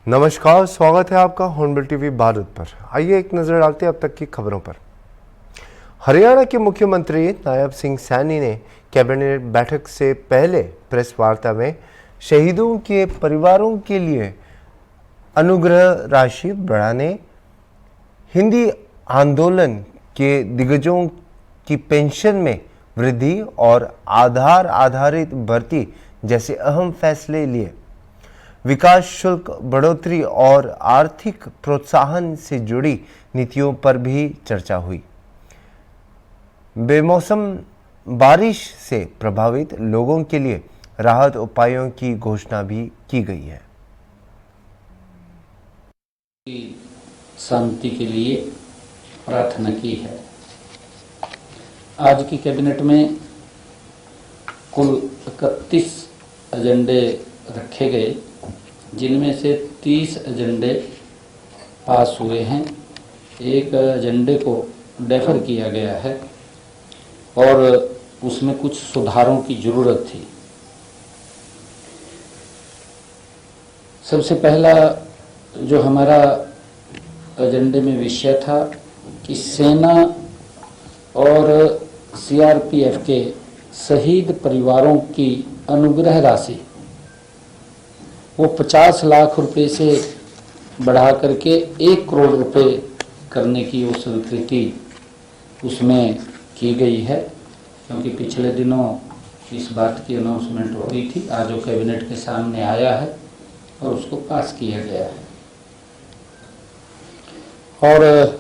नमस्कार, स्वागत है आपका हॉर्नबिल टीवी भारत पर। आइए एक नज़र डालते हैं अब तक की खबरों पर। हरियाणा के मुख्यमंत्री नायब सिंह सैनी ने कैबिनेट बैठक से पहले प्रेस वार्ता में शहीदों के परिवारों के लिए अनुग्रह राशि बढ़ाने, हिंदी आंदोलन के दिग्गजों की पेंशन में वृद्धि और आधार आधारित भर्ती जैसे अहम फैसले लिए। विकास शुल्क बढ़ोतरी और आर्थिक प्रोत्साहन से जुड़ी नीतियों पर भी चर्चा हुई। बेमौसम बारिश से प्रभावित लोगों के लिए राहत उपायों की घोषणा भी की गई है। शांति के लिए प्रार्थना की है। आज की कैबिनेट में कुल 31 एजेंडे रखे गए, जिनमें से 30 एजेंडे पास हुए हैं। एक एजेंडे को डेफर किया गया है और उसमें कुछ सुधारों की जरूरत थी। सबसे पहला जो हमारा एजेंडे में विषय था कि सेना और सीआरपीएफ के शहीद परिवारों की अनुग्रह राशि वो 50 लाख रुपए से बढ़ा करके 1 करोड़ रुपए करने की वो स्वीकृति उसमें की गई है, क्योंकि पिछले दिनों इस बात की अनाउंसमेंट हो गई थी। आज वो कैबिनेट के सामने आया है और उसको पास किया गया है। और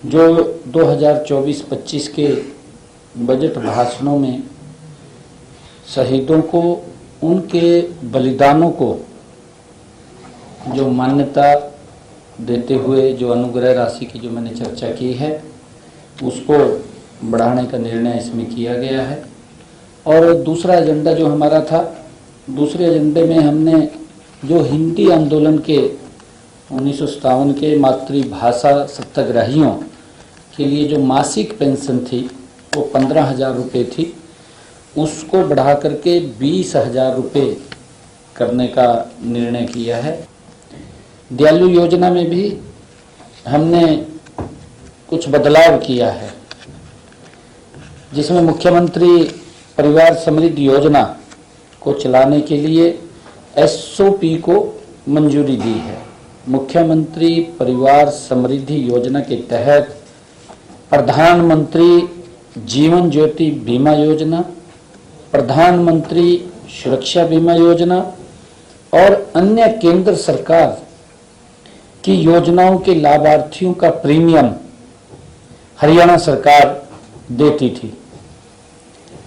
जो 2024-25 के बजट भाषणों में शहीदों को, उनके बलिदानों को जो मान्यता देते हुए जो अनुग्रह राशि की जो मैंने चर्चा की है, उसको बढ़ाने का निर्णय इसमें किया गया है। और दूसरा एजेंडा जो हमारा था, दूसरे एजेंडे में हमने जो हिंदी आंदोलन के 1957 के मातृभाषा सत्याग्रहियों के लिए जो मासिक पेंशन थी वो 15,000 रुपये थी, उसको बढ़ा करके 20,000 रुपये करने का निर्णय किया है। दयालु योजना में भी हमने कुछ बदलाव किया है, जिसमें मुख्यमंत्री परिवार समृद्धि योजना को चलाने के लिए एसओपी को मंजूरी दी है। मुख्यमंत्री परिवार समृद्धि योजना के तहत प्रधानमंत्री जीवन ज्योति बीमा योजना, प्रधानमंत्री सुरक्षा बीमा योजना और अन्य केंद्र सरकार की योजनाओं के लाभार्थियों का प्रीमियम हरियाणा सरकार देती थी।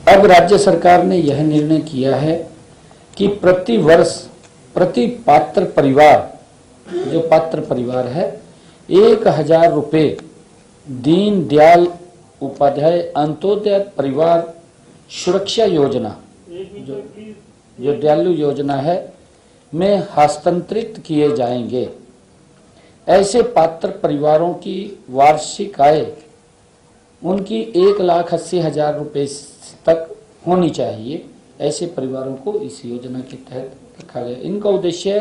अब राज्य सरकार ने यह निर्णय किया है कि प्रति वर्ष प्रति पात्र परिवार, जो पात्र परिवार है, 1,000 रुपये दीनदयाल उपाध्याय अंत्योदय परिवार सुरक्षा योजना, जो दयालु योजना है, में हस्तांतरित किए जाएंगे। ऐसे पात्र परिवारों की वार्षिक आय उनकी 1,80,000 रुपये तक होनी चाहिए। ऐसे परिवारों को इस योजना के तहत रखा गया। इनका उद्देश्य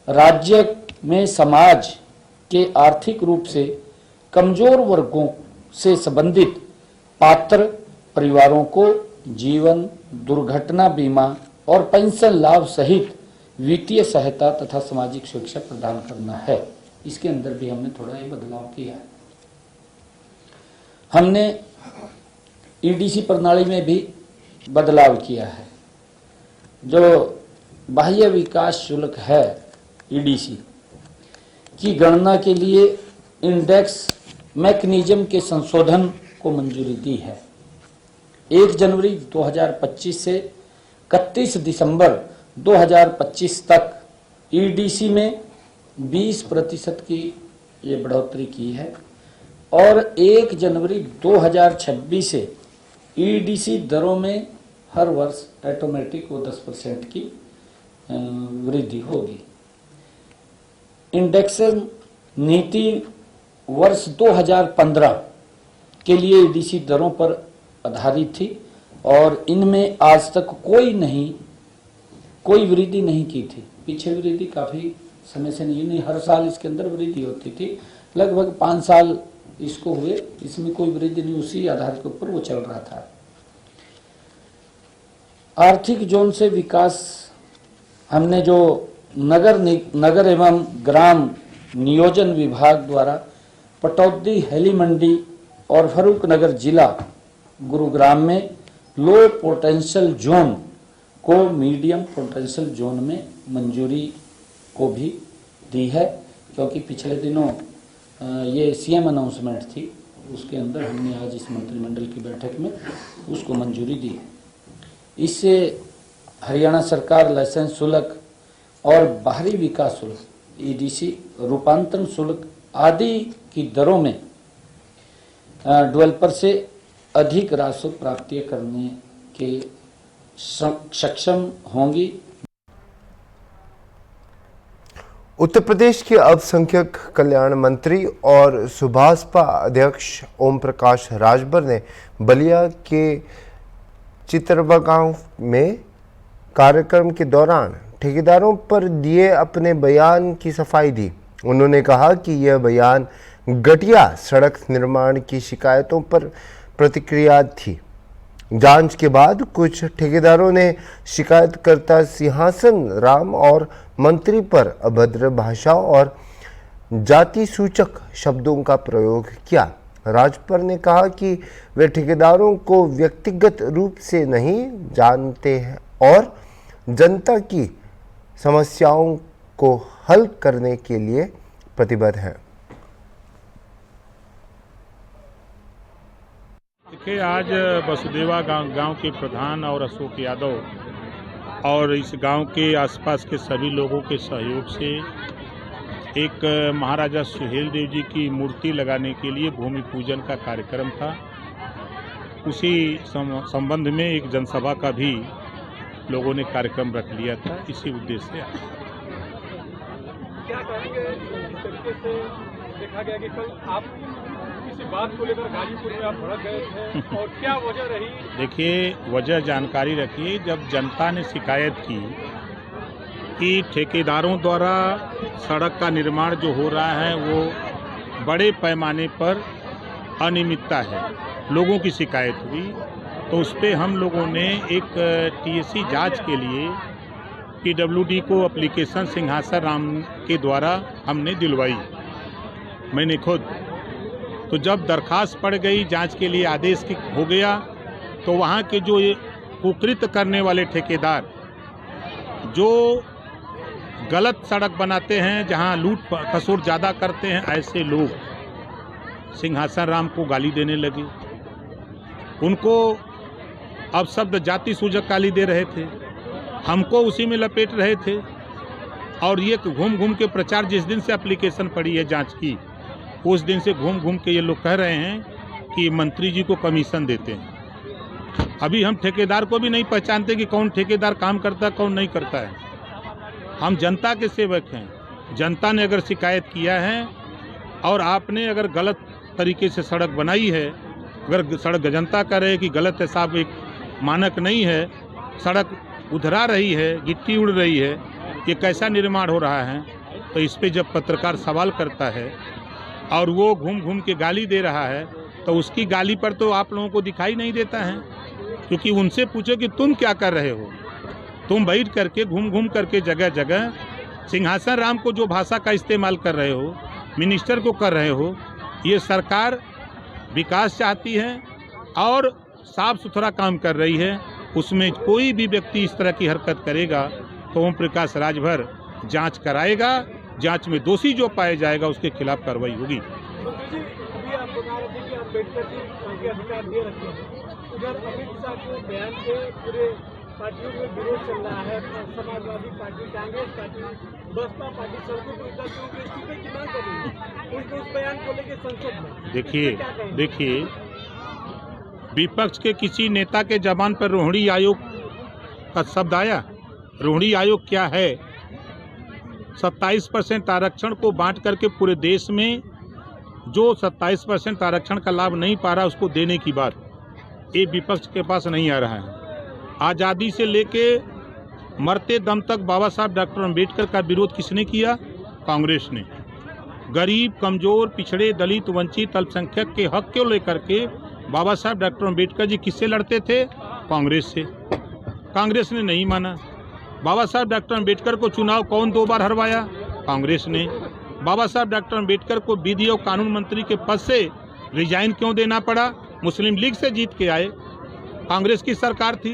राज्य में समाज के आर्थिक रूप से कमजोर वर्गों से संबंधित पात्र परिवारों को जीवन, दुर्घटना बीमा और पेंशन लाभ सहित वित्तीय सहायता तथा सामाजिक सुरक्षा प्रदान करना है। इसके अंदर भी हमने थोड़ा ये बदलाव किया है। हमने ईडीसी प्रणाली में भी बदलाव किया है। जो बाह्य विकास शुल्क है ईडीसी की गणना के लिए इंडेक्स मैकेनिज्म के संशोधन को मंजूरी दी है। 1 जनवरी 2025 से 31 दिसंबर 2025 तक ईडीसी में 20% की ये बढ़ोतरी की है और 1 जनवरी 2026 से ईडीसी दरों में हर वर्ष ऑटोमेटिक वो 10% की वृद्धि होगी। इंडेक्सेशन नीति वर्ष 2015 के लिए ईडीसी दरों पर आधारित थी और इनमें आज तक कोई वृद्धि नहीं की थी। पीछे वृद्धि काफ़ी समय से नहीं, हर साल इसके अंदर वृद्धि होती थी। लगभग 5 साल इसको हुए, इसमें कोई वृद्धि नहीं, उसी आधार के ऊपर वो चल रहा था। आर्थिक जोन से विकास हमने जो नगर एवं ग्राम नियोजन विभाग द्वारा पटौदी, हेली मंडी और फर्रुखनगर जिला गुरुग्राम में लो पोटेंशियल जोन को मीडियम पोटेंशियल जोन में मंजूरी को भी दी है, क्योंकि पिछले दिनों ये सीएम अनाउंसमेंट थी, उसके अंदर हमने आज इस मंत्रिमंडल की बैठक में उसको मंजूरी दी। इससे हरियाणा सरकार लाइसेंस शुल्क और बाहरी विकास शुल्क, ईडीसी, रूपांतरण शुल्क आदि की दरों में डेवलपर से अधिक राजस्व प्राप्ति करने के सक्षम होंगी। उत्तर प्रदेश के अल्पसंख्यक कल्याण मंत्री और सुभाषपा अध्यक्ष ओम प्रकाश राजभर ने बलिया के चितरवा गांव में कार्यक्रम के दौरान ठेकेदारों पर दिए अपने बयान की सफाई दी। उन्होंने कहा कि यह बयान घटिया सड़क निर्माण की शिकायतों पर प्रतिक्रिया थी। जांच के बाद कुछ ठेकेदारों ने शिकायतकर्ता सिंहासन राम और मंत्री पर अभद्र भाषा और जाति सूचक शब्दों का प्रयोग किया। राजभर ने कहा कि वे ठेकेदारों को व्यक्तिगत रूप से नहीं जानते हैं और जनता की समस्याओं को हल करने के लिए प्रतिबद्ध हैं। देखिए, आज वसुदेवा गांव के प्रधान और अशोक यादव और इस गांव के आसपास के सभी लोगों के सहयोग से एक महाराजा सुहेल देव जी की मूर्ति लगाने के लिए भूमि पूजन का कार्यक्रम था। उसी संबंध में एक जनसभा का भी लोगों ने कार्यक्रम रख लिया था। इसी उद्देश्य से क्या कहेंगे, जिस तरीके से देखा गया कि कल आप किसी बात को लेकर गाजीपुर में आप भड़क गए थे और क्या वजह रही? देखिए, वजह जानकारी रखिए। जब जनता ने शिकायत की कि ठेकेदारों द्वारा सड़क का निर्माण जो हो रहा है वो बड़े पैमाने पर अनियमितता है, लोगों की शिकायत हुई, तो उस पर हम लोगों ने एक टीएससी जांच के लिए पीडब्ल्यूडी को एप्लीकेशन सिंहासन राम के द्वारा हमने दिलवाई, मैंने खुद। तो जब दरखास्त पड़ गई, जांच के लिए आदेश हो गया, तो वहाँ के जो कुकृत करने वाले ठेकेदार जो गलत सड़क बनाते हैं, जहाँ लूट खसोट ज़्यादा करते हैं, ऐसे लोग सिंहासन राम को गाली देने लगे। उनको अब शब्द जाति सूचक गाली दे रहे थे, हमको उसी में लपेट रहे थे। और ये घूम घूम के प्रचार, जिस दिन से एप्लीकेशन पड़ी है जांच की, उस दिन से घूम घूम के ये लोग कह रहे हैं कि मंत्री जी को कमीशन देते हैं। अभी हम ठेकेदार को भी नहीं पहचानते कि कौन ठेकेदार काम करता है, कौन नहीं करता है। हम जनता के सेवक हैं। जनता ने अगर शिकायत किया है और आपने अगर गलत तरीके से सड़क बनाई है, अगर सड़क जनता कह रहे कि गलत है साहब, एक मानक नहीं है, सड़क उधरा रही है, गिट्टी उड़ रही है, ये कैसा निर्माण हो रहा है, तो इस पे जब पत्रकार सवाल करता है और वो घूम घूम के गाली दे रहा है, तो उसकी गाली पर तो आप लोगों को दिखाई नहीं देता है। क्योंकि उनसे पूछो कि तुम क्या कर रहे हो, तुम बैठ करके घूम घूम करके जगह जगह सिंहासन राम को जो भाषा का इस्तेमाल कर रहे हो, मिनिस्टर को कर रहे हो। ये सरकार विकास चाहती है और साफ सुथरा काम कर रही है। उसमें कोई भी व्यक्ति इस तरह की हरकत करेगा तो ओम प्रकाश राजभर जांच कराएगा। जांच में दोषी जो पाया जाएगा उसके खिलाफ कार्रवाई होगी। अभी आप बता रहे थे कि अम्बेडकर जी के अधिकार दे रखे हैं। उधर अमित शाह के बयान से पूरे पार्टियों में विरोध चल रहा है। Samajwadi party, Congress party, Baspa party सड़कों पर उतर के इस्तीफे की मांग कर रही है उस बयान को लेकर संसद में। देखिए, विपक्ष के किसी नेता के जबान पर रोहिणी आयोग का शब्द आया? रोहिणी आयोग क्या है? 27% आरक्षण को बांट करके पूरे देश में जो 27% आरक्षण का लाभ नहीं पा रहा उसको देने की बात, ये विपक्ष के पास नहीं आ रहा है। आज़ादी से लेके मरते दम तक बाबा साहब डॉक्टर अम्बेडकर का विरोध किसने किया? कांग्रेस ने। गरीब, कमजोर, पिछड़े, दलित, वंचित, अल्पसंख्यक के हक को लेकर के बाबा साहब डॉक्टर अम्बेडकर जी किससे लड़ते थे? कांग्रेस से। कांग्रेस ने नहीं माना। बाबा साहब डॉक्टर अम्बेडकर को चुनाव कौन 2 बार हरवाया? कांग्रेस ने। बाबा साहब डॉक्टर अम्बेडकर को विधि और कानून मंत्री के पद से रिजाइन क्यों देना पड़ा? मुस्लिम लीग से जीत के आए। कांग्रेस की सरकार थी।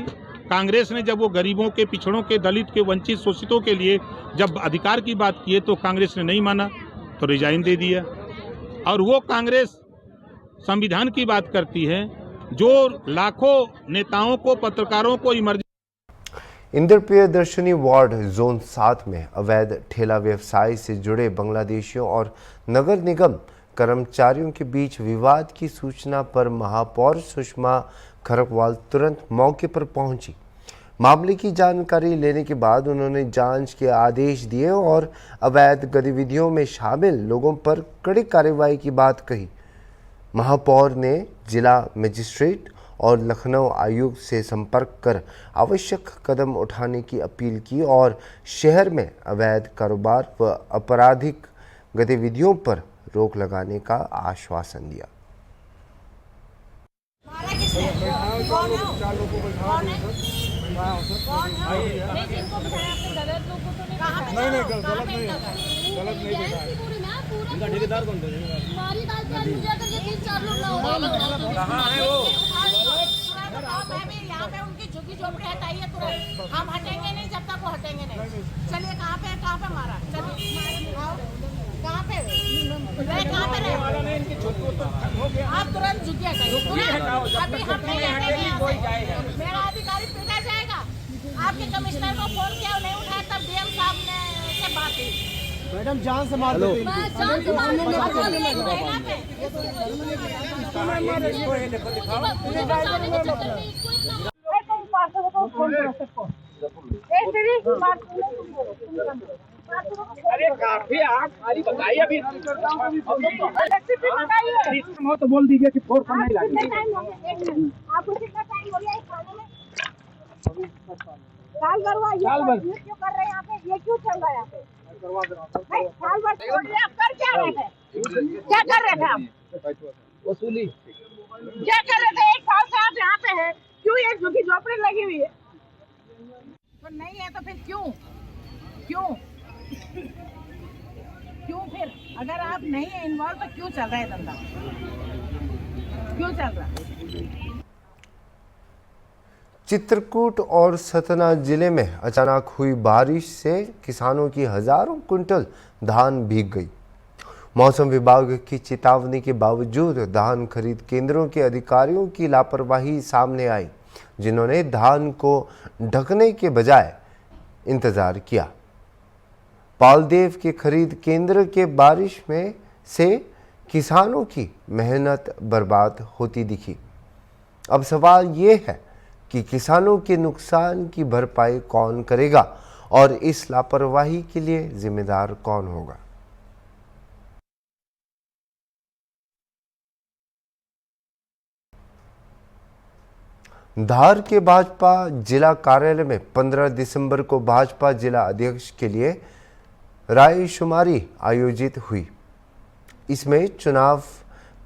कांग्रेस ने जब वो गरीबों के, पिछड़ों के, दलित के, वंचित, शोषितों के लिए जब अधिकार की बात की तो कांग्रेस ने नहीं माना तो रिजाइन दे दिया। और वो कांग्रेस संविधान की बात करती है जो लाखों नेताओं को, पत्रकारों को emergency Indira Priyadarshini ward zone 7 में अवैध ठेला व्यवसाय से जुड़े बांग्लादेशियों और नगर निगम कर्मचारियों के बीच विवाद की सूचना पर महापौर सुषमा खरकवाल तुरंत मौके पर पहुंची। मामले की जानकारी लेने के बाद उन्होंने जांच के आदेश दिए और अवैध गतिविधियों में शामिल लोगों पर कड़ी कार्रवाई की बात कही। महापौर ने जिला मजिस्ट्रेट और लखनऊ आयुक्त से संपर्क कर आवश्यक कदम उठाने की अपील की और शहर में अवैध कारोबार व आपराधिक गतिविधियों पर रोक लगाने का आश्वासन दिया। ठेकेदार कौन थे? हमारी बात कर लीजिए अगर ये 3-4 लोग ना हो कहाँ है वो? यहाँ पे उनकी झुकी झोपड़ी हटाइए तुरंत। हम हटेंगे नहीं जब तक वो हटेंगे नहीं। चलिए कहाँ पे मारा? चलिए कहाँ पे रहे? आप तुरंत झुकी हटाइए। अभी हम नहीं हटेंगे। मेरा अधिकारी पीटा जाएगा। आपके कमिश्नर को फोन किया नहीं उठाया तब डीएम साहब ने से बात हुई। मैडम जान से मार देते अरे काफी आप खाली बताइए अभी हो तो बोल दीजिए कि फोर नहीं लगे। आपको कितना टाइम हो गया खाने में? साल भर हुआ। ये क्यों कर रहे हैं यहाँ पे? ये क्यों चल रहा है यहाँ पे? साल भर छोड़िए, आप कर क्या रहे थे? क्या कर रहे थे आप? वसूली क्या कर रहे थे? 1 साल से आप यहाँ पे हैं। क्यों ये झुकी झोपड़ी लगी हुई है? तो नहीं है तो फिर क्यों? क्यों फिर? अगर आप नहीं है इन्वॉल्व तो क्यों चल रहा है धंधा? क्यों चल रहा है? चित्रकूट और सतना जिले में अचानक हुई बारिश से किसानों की हजारों कुंटल धान भीग गई। मौसम विभाग की चेतावनी के बावजूद धान खरीद केंद्रों के अधिकारियों की लापरवाही सामने आई, जिन्होंने धान को ढकने के बजाय इंतजार किया। पालदेव के खरीद केंद्र के बारिश में से किसानों की मेहनत बर्बाद होती दिखी। अब सवाल ये है कि किसानों के नुकसान की भरपाई कौन करेगा और इस लापरवाही के लिए जिम्मेदार कौन होगा? धार के भाजपा जिला कार्यालय में 15 दिसंबर को भाजपा जिला अध्यक्ष के लिए रायशुमारी आयोजित हुई। इसमें चुनाव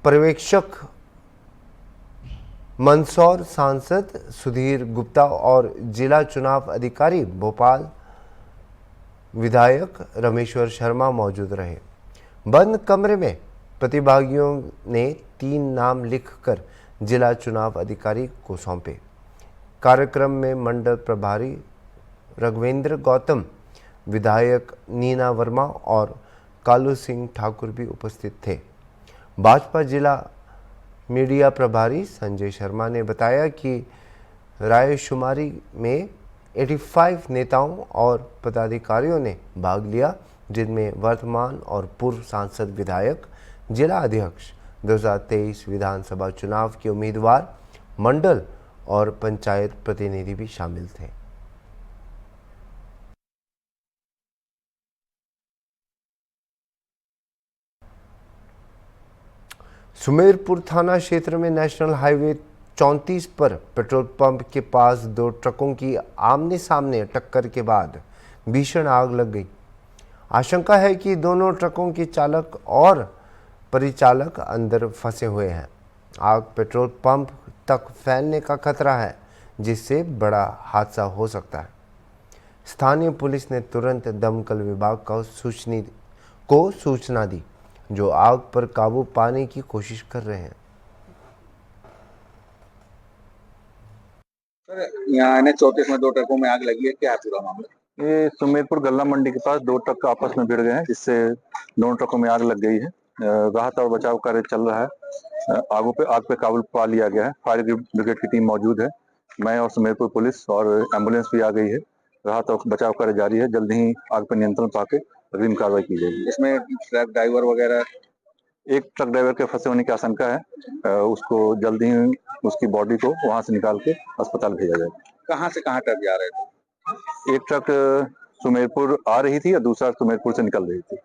पर्यवेक्षक मंदसौर सांसद सुधीर गुप्ता और जिला चुनाव अधिकारी भोपाल विधायक रमेश्वर शर्मा मौजूद रहे। बंद कमरे में प्रतिभागियों ने 3 नाम लिखकर जिला चुनाव अधिकारी को सौंपे। कार्यक्रम में मंडल प्रभारी रघवेंद्र गौतम, विधायक नीना वर्मा और कालू सिंह ठाकुर भी उपस्थित थे। भाजपा जिला मीडिया प्रभारी संजय शर्मा ने बताया कि रायशुमारी में 85 नेताओं और पदाधिकारियों ने भाग लिया, जिनमें वर्तमान और पूर्व सांसद, विधायक, जिला अध्यक्ष, 2023 विधानसभा चुनाव के उम्मीदवार, मंडल और पंचायत प्रतिनिधि भी शामिल थे। सुमेरपुर थाना क्षेत्र में नेशनल हाईवे 34 पर पेट्रोल पंप के पास दो ट्रकों की आमने सामने टक्कर के बाद भीषण आग लग गई। आशंका है कि दोनों ट्रकों के चालक और परिचालक अंदर फंसे हुए हैं। आग पेट्रोल पंप तक फैलने का खतरा है, जिससे बड़ा हादसा हो सकता है। स्थानीय पुलिस ने तुरंत दमकल विभाग को सूचना दी, जो आग पर काबू पाने की कोशिश कर रहे हैं। सर, यहाँ NH-34 में दो ट्रकों में आग लगी है, क्या है पूरा मामला? ये सुमेरपुर गल्ला मंडी के पास दो ट्रक आपस में भिड़ गए हैं, जिससे दोनों ट्रकों में आग लग गई है। राहत और बचाव कार्य चल रहा है। आग पे काबू पा लिया गया है। फायर ब्रिगेड की टीम मौजूद है। मैं और सुमेरपुर पुलिस और एम्बुलेंस भी आ गई है। राहत और बचाव कार्य जारी है। जल्द ही आग पर नियंत्रण पाके अग्रिम कार्रवाई की जाएगी। इसमें ट्रक ड्राइवर वगैरह, एक ट्रक ड्राइवर के फंसे होने की आशंका है। उसको जल्द ही उसकी बॉडी को वहां से निकाल के अस्पताल भेजा जाएगा। कहाँ से कहाँ ट्रक जा रहे थे? एक ट्रक सुमेरपुर आ रही थी और दूसरा सुमेरपुर से निकल रही थी।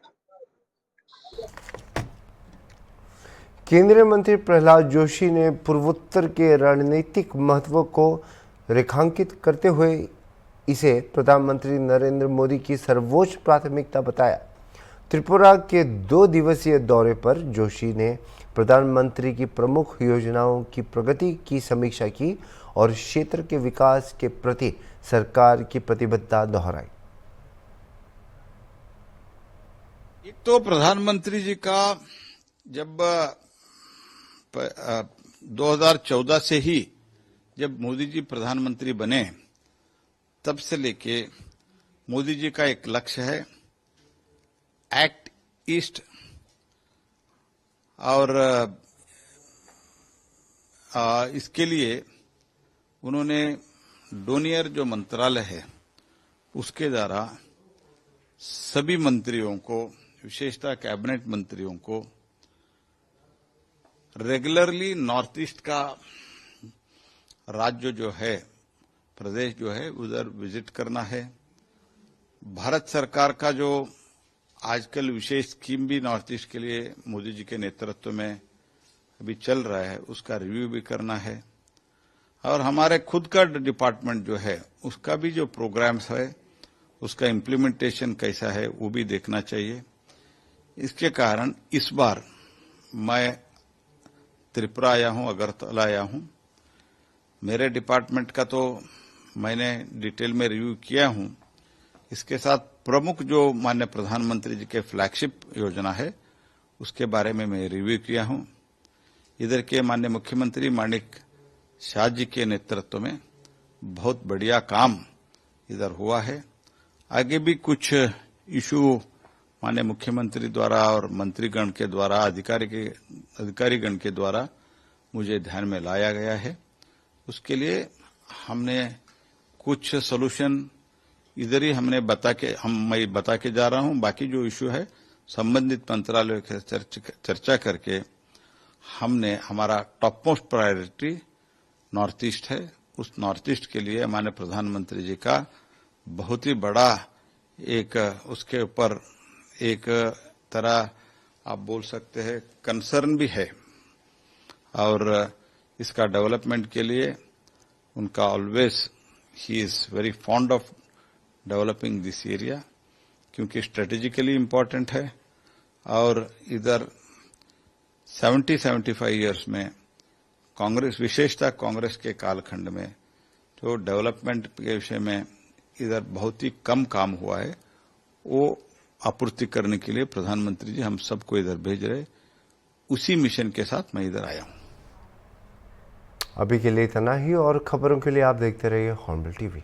केंद्रीय मंत्री प्रहलाद जोशी ने पूर्वोत्तर के रणनीतिक महत्व को रेखांकित करते हुए इसे प्रधानमंत्री नरेंद्र मोदी की सर्वोच्च प्राथमिकता बताया। त्रिपुरा के 2 दिवसीय दौरे पर जोशी ने प्रधानमंत्री की प्रमुख योजनाओं की प्रगति की समीक्षा की और क्षेत्र के विकास के प्रति सरकार की प्रतिबद्धता दोहराई। एक तो प्रधानमंत्री जी का जब 2014 से ही जब मोदी जी प्रधानमंत्री बने तब से लेके मोदी जी का एक लक्ष्य है एक्ट ईस्ट, और इसके लिए उन्होंने डोनियर जो मंत्रालय है उसके द्वारा सभी मंत्रियों को, विशेषतः कैबिनेट मंत्रियों को रेगुलरली नॉर्थ ईस्ट का राज्य जो है, प्रदेश जो है, उधर विजिट करना है। भारत सरकार का जो आजकल विशेष स्कीम भी नॉर्थ ईस्ट के लिए मोदी जी के नेतृत्व में अभी चल रहा है, उसका रिव्यू भी करना है। और हमारे खुद का डिपार्टमेंट जो है उसका भी जो प्रोग्राम्स है उसका इम्प्लीमेंटेशन कैसा है वो भी देखना चाहिए। इसके कारण इस बार मैं त्रिपुरा आया हूं, अगरतला आया हूं। मेरे डिपार्टमेंट का तो मैंने डिटेल में रिव्यू किया हूं। इसके साथ प्रमुख जो माननीय प्रधानमंत्री जी के फ्लैगशिप योजना है उसके बारे में मैं रिव्यू किया हूं। इधर के माननीय मुख्यमंत्री माणिक शाह जी के नेतृत्व में बहुत बढ़िया काम इधर हुआ है। आगे भी कुछ इशू माननीय मुख्यमंत्री द्वारा और मंत्रीगण के द्वारा, अधिकारीगण के द्वारा मुझे ध्यान में लाया गया है। उसके लिए हमने कुछ सोल्यूशन इधर ही मैं बता के जा रहा हूं। बाकी जो इशू है संबंधित मंत्रालयों के चर्चा करके हमने हमारा top most priority north east है। उस नॉर्थ ईस्ट के लिए माननीय प्रधानमंत्री जी का बहुत ही बड़ा एक उसके ऊपर एक तरह आप बोल सकते हैं कंसर्न भी है, और इसका डेवलपमेंट के लिए उनका always he is very fond of developing this area, क्योंकि स्ट्रेटेजिकली इम्पोर्टेंट है। और इधर 70-75 इयर्स में कांग्रेस, विशेषतः कांग्रेस के कालखंड में जो डेवलपमेंट के विषय में इधर बहुत ही कम काम हुआ है, वो आपूर्ति करने के लिए प्रधानमंत्री जी हम सबको इधर भेज रहे। उसी मिशन के साथ मैं इधर आया हूं। अभी के लिए इतना ही, और खबरों के लिए आप देखते रहिए हॉर्नबिल टीवी।